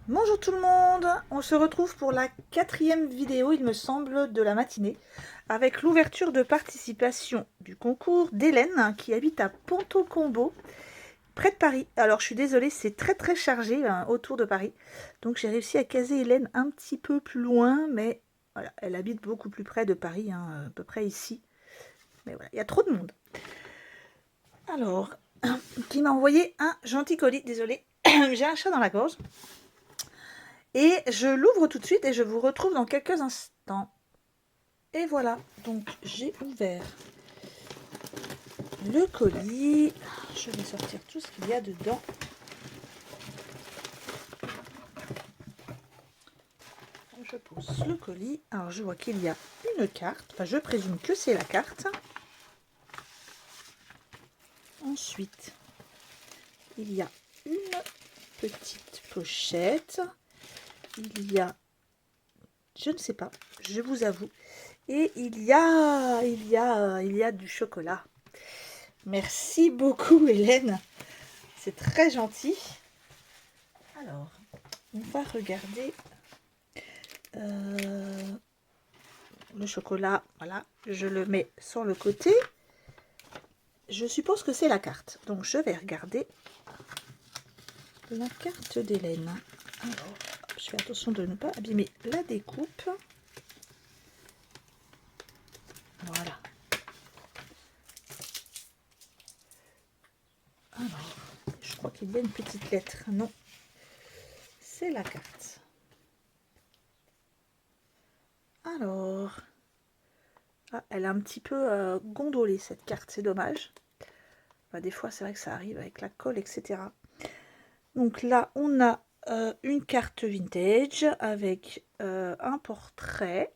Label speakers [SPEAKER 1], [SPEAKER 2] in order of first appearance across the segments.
[SPEAKER 1] Bonjour tout le monde, on se retrouve pour la 4e vidéo, il me semble, de la matinée, avec l'ouverture de participation du concours d'Hélène, qui habite à Ponto-Combo, près de Paris. Alors je suis désolée, c'est très chargé autour de Paris, donc j'ai réussi à caser Hélène un petit peu plus loin, mais voilà, elle habite beaucoup plus près de Paris, à peu près ici. Mais voilà, il y a trop de monde. Alors, qui m'a envoyé un gentil colis, désolée, j'ai un chat dans la gorge. Et je l'ouvre tout de suite et je vous retrouve dans quelques instants. Et voilà, donc j'ai ouvert le colis. Je vais sortir tout ce qu'il y a dedans. Je pose le colis. Alors je vois qu'il y a une carte. Enfin, je présume que c'est la carte. Ensuite, il y a une petite pochette. Il y a, je ne sais pas, je vous avoue. Et il y a du chocolat. Merci beaucoup Hélène. C'est très gentil. Alors, on va regarder le chocolat. Voilà, je le mets sur le côté. Je suppose que c'est la carte. Donc, je vais regarder la carte d'Hélène. Alors, je fais attention de ne pas abîmer la découpe. Voilà. Alors, je crois qu'il y a une petite lettre. Non, c'est la carte. Alors, ah, elle a un petit peu gondolé cette carte, c'est dommage. Bah, des fois, c'est vrai que ça arrive avec la colle, etc. Donc là, on a une carte vintage avec un portrait.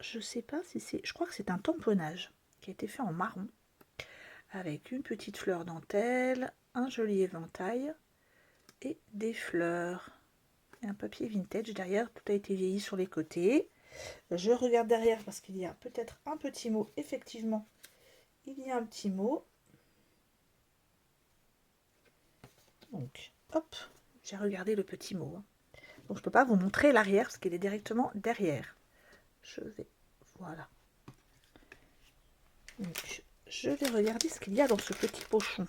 [SPEAKER 1] Je sais pas si c'est... Je crois que c'est un tamponnage qui a été fait en marron. Avec une petite fleur dentelle, un joli éventail et des fleurs. Et un papier vintage derrière, tout a été vieilli sur les côtés. Je regarde derrière parce qu'il y a peut-être un petit mot. Effectivement, il y a un petit mot. Donc, hop, j'ai regardé le petit mot. Donc, je ne peux pas vous montrer l'arrière parce qu'il est directement derrière. Je vais, voilà. Donc, je vais regarder ce qu'il y a dans ce petit pochon.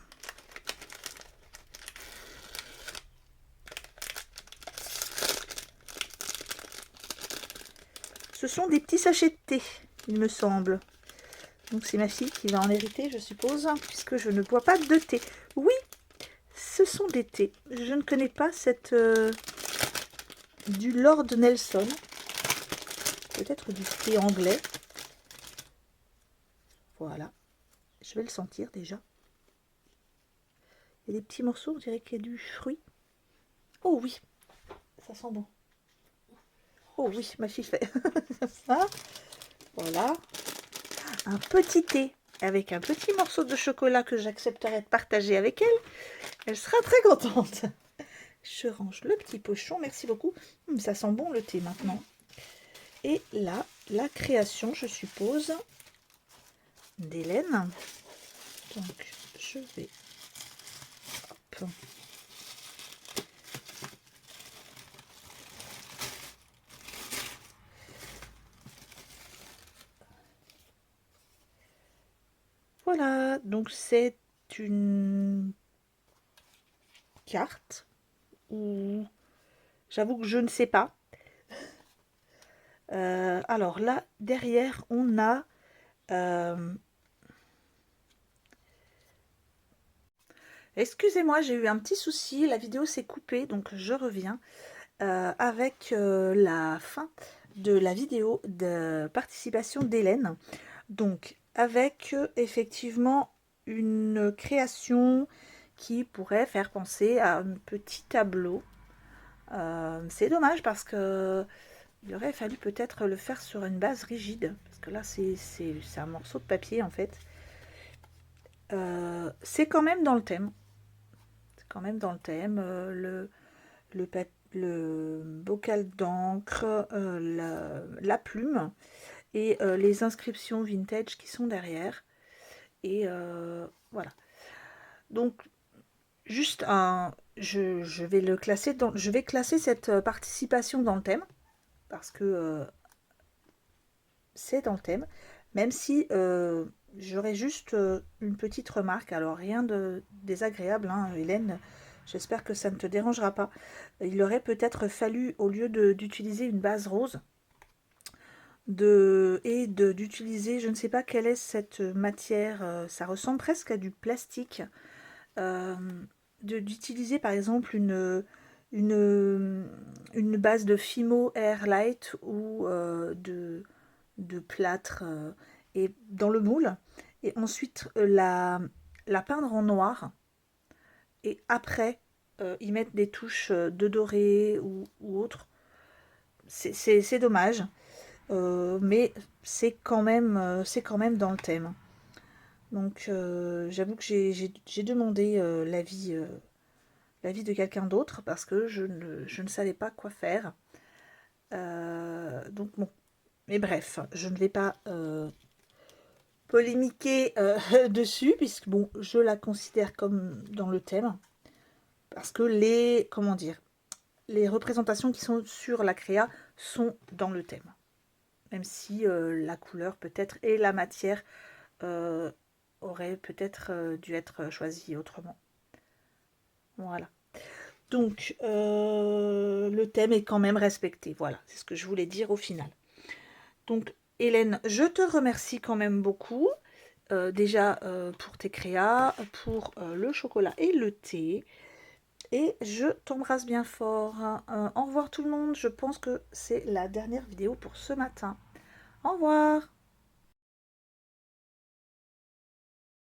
[SPEAKER 1] Ce sont des petits sachets de thé, il me semble. Donc c'est ma fille qui va en hériter, je suppose, puisque je ne bois pas de thé. Oui, ce sont des thés. Je ne connais pas cette... du Lord Nelson. Peut-être du thé anglais. Voilà. Je vais le sentir déjà. Il y a des petits morceaux, on dirait qu'il y a du fruit. Oh oui, ça sent bon. Oh oui, ma fille fait ça. Voilà. Un petit thé avec un petit morceau de chocolat que j'accepterai de partager avec elle. Elle sera très contente. Je range le petit pochon, merci beaucoup. Ça sent bon le thé maintenant. Et là, la création, je suppose, d'Hélène. Donc, je vais... Hop. Voilà, donc c'est une carte ou j'avoue que je ne sais pas. Alors là, derrière, on a excusez-moi, j'ai eu un petit souci, la vidéo s'est coupée, donc je reviens avec la fin de la vidéo de participation d'Hélène. Donc, avec effectivement une création qui pourrait faire penser à un petit tableau. C'est dommage parce que il aurait fallu peut-être le faire sur une base rigide, parce que là c'est un morceau de papier en fait. C'est quand même dans le thème. C'est quand même dans le thème. Le bocal d'encre, la plume et les inscriptions vintage qui sont derrière. Et voilà. Donc, juste je vais le classer dans, je vais classer cette participation dans le thème parce que c'est dans le thème, même si j'aurais juste une petite remarque, alors rien de désagréable, hein, Hélène, j'espère que ça ne te dérangera pas. Il aurait peut-être fallu, au lieu d'utiliser une base rose, d'utiliser, je ne sais pas quelle est cette matière, ça ressemble presque à du plastique, euh, d'utiliser par exemple une, une base de Fimo Airlight ou de plâtre et dans le moule et ensuite la peindre en noir et après y mettre des touches de doré ou autre. C'est dommage, mais c'est quand même dans le thème. Donc j'avoue que j'ai demandé l'avis de quelqu'un d'autre parce que je ne savais pas quoi faire. Donc bon, mais bref, je ne vais pas polémiquer dessus, puisque bon, je la considère comme dans le thème, parce que comment dire, les représentations qui sont sur la créa sont dans le thème, même si la couleur peut-être et la matière euh, auraient peut-être dû être choisies autrement. Voilà. Donc, le thème est quand même respecté. Voilà, c'est ce que je voulais dire au final. Donc, Hélène, je te remercie quand même beaucoup. Déjà pour tes créas, pour le chocolat et le thé. Et je t'embrasse bien fort. Au revoir tout le monde. Je pense que c'est la dernière vidéo pour ce matin. Au revoir.